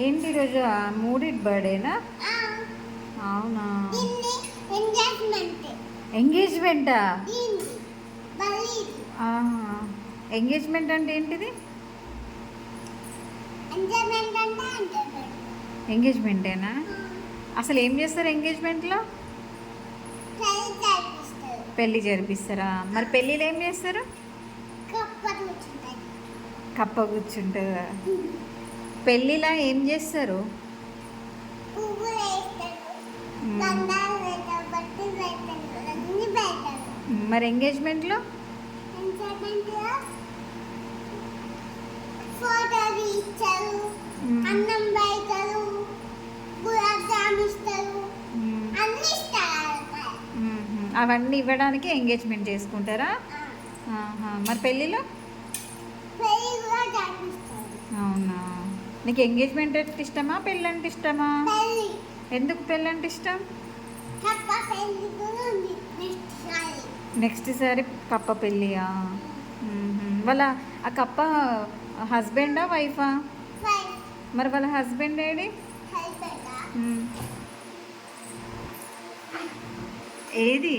ఏంటి ఈరోజు మూడిట్ బర్త్డేనా? అవునా? ఎంగేజ్మెంటా? ఎంగేజ్మెంట్ అంటే ఏంటిది? ఎంగేజ్మెంటేనా? అసలు ఏం చేస్తారు ఎంగేజ్మెంట్లో? పెళ్ళి జరిపిస్తారా? మరి పెళ్ళిలో ఏం చేస్తారు? కప్ప కూర్చుంటుందా? పెళ్ళిలా ఏం చేస్తారు? మరి ఎంగేజ్మెంట్లో? అవన్నీ ఇవ్వడానికి ఎంగేజ్మెంట్ చేసుకుంటారా? మరి పెళ్ళిలో? అవునా? నీకు ఎంగేజ్మెంట్ అంటే ఇష్టమా, పెళ్ళి అంటే ఇష్టమా? ఎందుకు పెళ్ళి అంటే ఇష్టం? నెక్స్ట్ సారి కప్ప పెళ్ళియా? వాళ్ళ ఆ కప్ప హస్బెండా వైఫా? మరి వాళ్ళ హస్బెండ్ ఏడి? ఏది?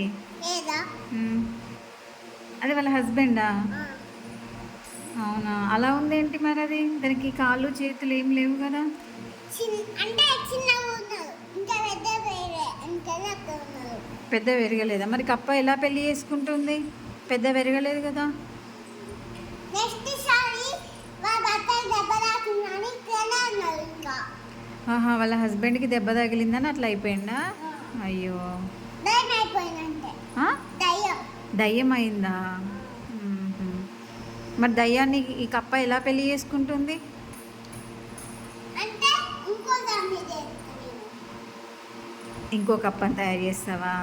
అది వాళ్ళ హస్బెండా? అవునా? అలా ఉందేంటి మరి? అది దానికి కాళ్ళు చేతులు ఏం లేవు కదా? పెద్ద పెరగలేదా? మరి కప్ప ఎలా పెళ్లి చేసుకుంటుంది? పెద్ద పెరగలేదు కదా? వాళ్ళ హస్బెండ్కి దెబ్బ తగిలిందని అట్లా అయిపోయిందా? అయ్యో, దయ్యం అయిందా? మరి దయ్యాన్ని ఈ కప్ప ఎలా పెళ్లి చేసుకుంటుంది? ఇంకో కప్పని తయారు చేస్తావా?